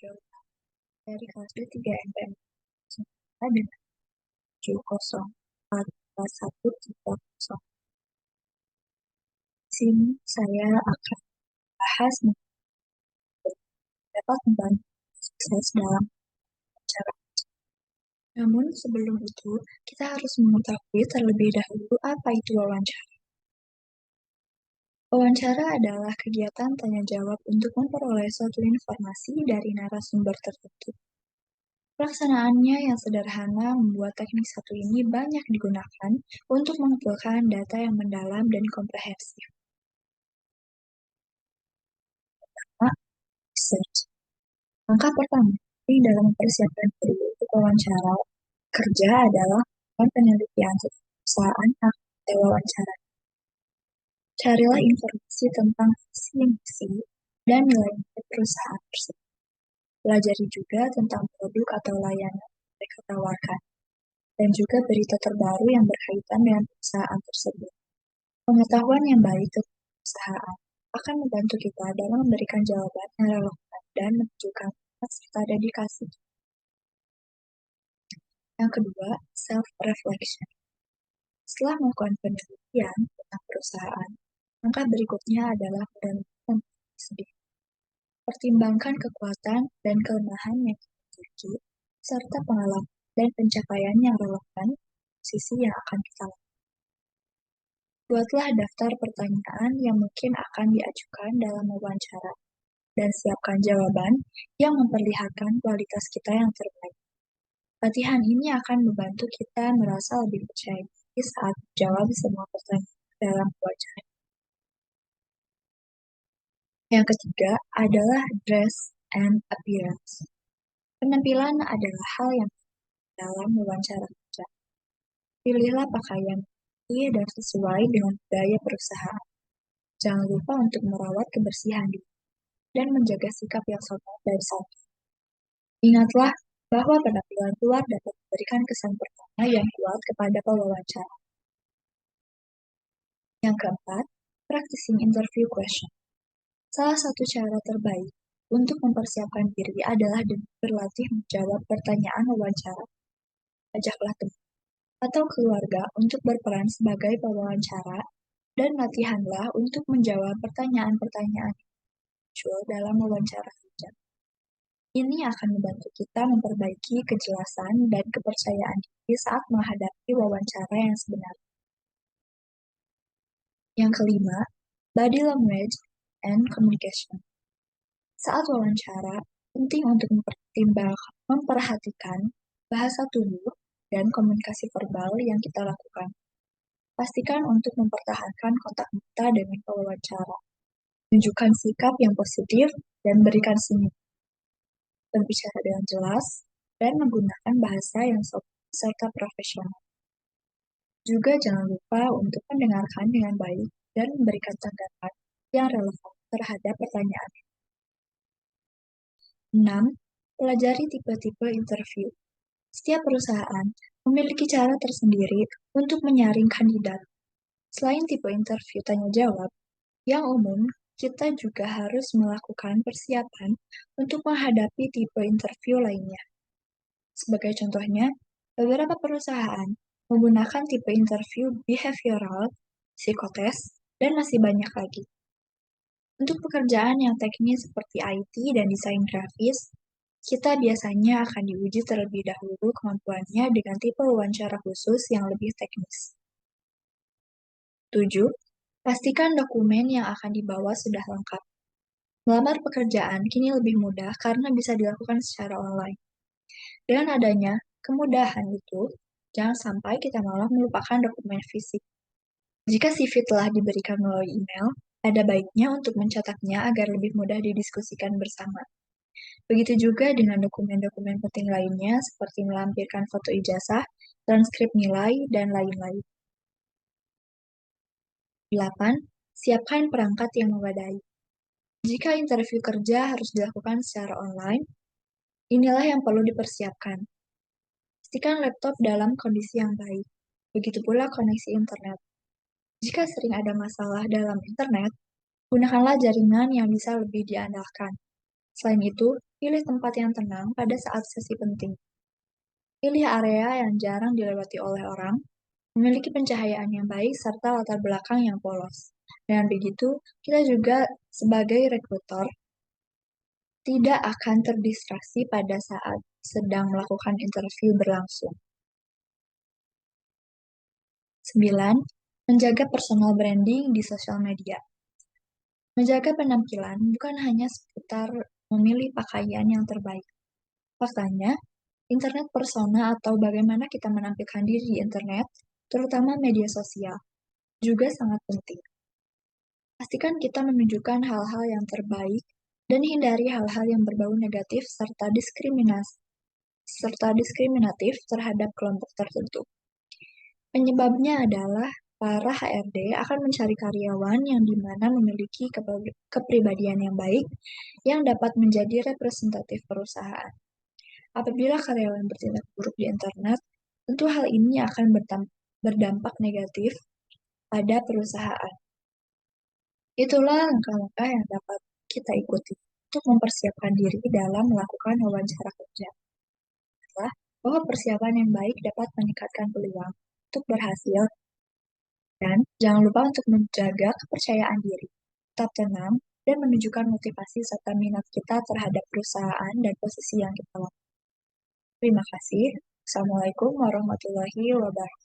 Jauh dari kelas 3 MPM dengan 704130. Di sini saya akan bahas dapat membantu sukses dalam cara. Namun sebelum itu, kita harus mengetahui terlebih dahulu apa itu wawancara. Wawancara adalah kegiatan tanya jawab untuk memperoleh suatu informasi dari narasumber tertentu. Pelaksanaannya yang sederhana membuat teknik satu ini banyak digunakan untuk mengumpulkan data yang mendalam dan komprehensif. Research. Langkah pertama dalam mempersiapkan diri untuk wawancara kerja adalah melakukan penelitian tentang perusahaan atau wawancara. Carilah informasi tentang visi misi dan nilai perusahaan tersebut. Pelajari juga tentang produk atau layanan yang mereka tawarkan, dan juga berita terbaru yang berkaitan dengan perusahaan tersebut. Pengetahuan yang baik tentang perusahaan akan membantu kita dalam memberikan jawaban yang relevan dan menunjukkan serta dedikasi. Yang kedua, self-reflection. Setelah melakukan penelitian tentang perusahaan, langkah berikutnya adalah merenungkan diri sendiri. Pertimbangkan kekuatan dan kelemahan yang kita miliki, serta pengalaman dan pencapaian yang relevan posisi yang akan kita lakukan. Buatlah daftar pertanyaan yang mungkin akan diajukan dalam wawancara, dan siapkan jawaban yang memperlihatkan kualitas kita yang terbaik. Latihan ini akan membantu kita merasa lebih percaya diri saat menjawab semua pertanyaan dalam wawancara. Yang ketiga adalah dress and appearance. Penampilan adalah hal yang penting dalam wawancara kerja. Pilihlah pakaian yang dan sesuai dengan budaya perusahaan. Jangan lupa untuk merawat kebersihan diri dan menjaga sikap yang sopan dan santun. Ingatlah bahwa penampilan luar dapat memberikan kesan pertama yang kuat kepada pewawancara. Yang keempat, practicing interview question. Salah satu cara terbaik untuk mempersiapkan diri adalah dengan berlatih menjawab pertanyaan wawancara. Ajaklah teman atau keluarga untuk berperan sebagai pewawancara dan latihanlah untuk menjawab pertanyaan-pertanyaan muncul dalam wawancara kerja. Ini akan membantu kita memperbaiki kejelasan dan kepercayaan diri saat menghadapi wawancara yang sebenarnya. Yang kelima, body language and communication. Saat wawancara, penting untuk memperhatikan bahasa tubuh dan komunikasi verbal yang kita lakukan. Pastikan untuk mempertahankan kontak mata dengan pewawancara. Tunjukkan sikap yang positif dan berikan senyum. Berbicara dengan jelas dan menggunakan bahasa yang sopan serta profesional. Juga jangan lupa untuk mendengarkan dengan baik dan memberikan tanggapan yang relevan terhadap pertanyaan. 6. Pelajari tipe-tipe interview. Setiap perusahaan memiliki cara tersendiri untuk menyaring kandidat. Selain tipe interview tanya jawab, yang umum, kita juga harus melakukan persiapan untuk menghadapi tipe interview lainnya. Sebagai contohnya, beberapa perusahaan menggunakan tipe interview behavioral, psikotes, dan masih banyak lagi. Untuk pekerjaan yang teknis seperti IT dan desain grafis, kita biasanya akan diuji terlebih dahulu kemampuannya dengan tipe wawancara khusus yang lebih teknis. 7. Pastikan dokumen yang akan dibawa sudah lengkap. Melamar pekerjaan kini lebih mudah karena bisa dilakukan secara online. Dengan adanya kemudahan itu, jangan sampai kita malah melupakan dokumen fisik. Jika CV telah diberikan melalui email, ada baiknya untuk mencatatnya agar lebih mudah didiskusikan bersama. Begitu juga dengan dokumen-dokumen penting lainnya seperti melampirkan foto ijazah, transkrip nilai, dan lain-lain. 8. Siapkan perangkat yang memadai. Jika interview kerja harus dilakukan secara online, inilah yang perlu dipersiapkan. Pastikan laptop dalam kondisi yang baik. Begitu pula koneksi internet. Jika sering ada masalah dalam internet, gunakanlah jaringan yang bisa lebih diandalkan. Selain itu, pilih tempat yang tenang pada saat sesi penting. Pilih area yang jarang dilewati oleh orang, memiliki pencahayaan yang baik, serta latar belakang yang polos. Dengan begitu, kita juga sebagai rekruter tidak akan terdistraksi pada saat sedang melakukan interview berlangsung. 9. Menjaga personal branding di sosial media. Menjaga penampilan bukan hanya seputar memilih pakaian yang terbaik. Faktanya, internet persona atau bagaimana kita menampilkan diri di internet, terutama media sosial, juga sangat penting. Pastikan kita menunjukkan hal-hal yang terbaik dan hindari hal-hal yang berbau negatif serta diskriminatif terhadap kelompok tertentu. Penyebabnya adalah para HRD akan mencari karyawan yang dimana memiliki kepribadian yang baik yang dapat menjadi representatif perusahaan. Apabila karyawan bertindak buruk di internet, tentu hal ini akan berdampak negatif pada perusahaan. Itulah langkah-langkah yang dapat kita ikuti untuk mempersiapkan diri dalam melakukan wawancara kerja. Bahwa persiapan yang baik dapat meningkatkan peluang untuk berhasil. Dan jangan lupa untuk menjaga kepercayaan diri, tetap tenang, dan menunjukkan motivasi serta minat kita terhadap perusahaan dan posisi yang kita lakukan. Terima kasih. Assalamualaikum warahmatullahi wabarakatuh.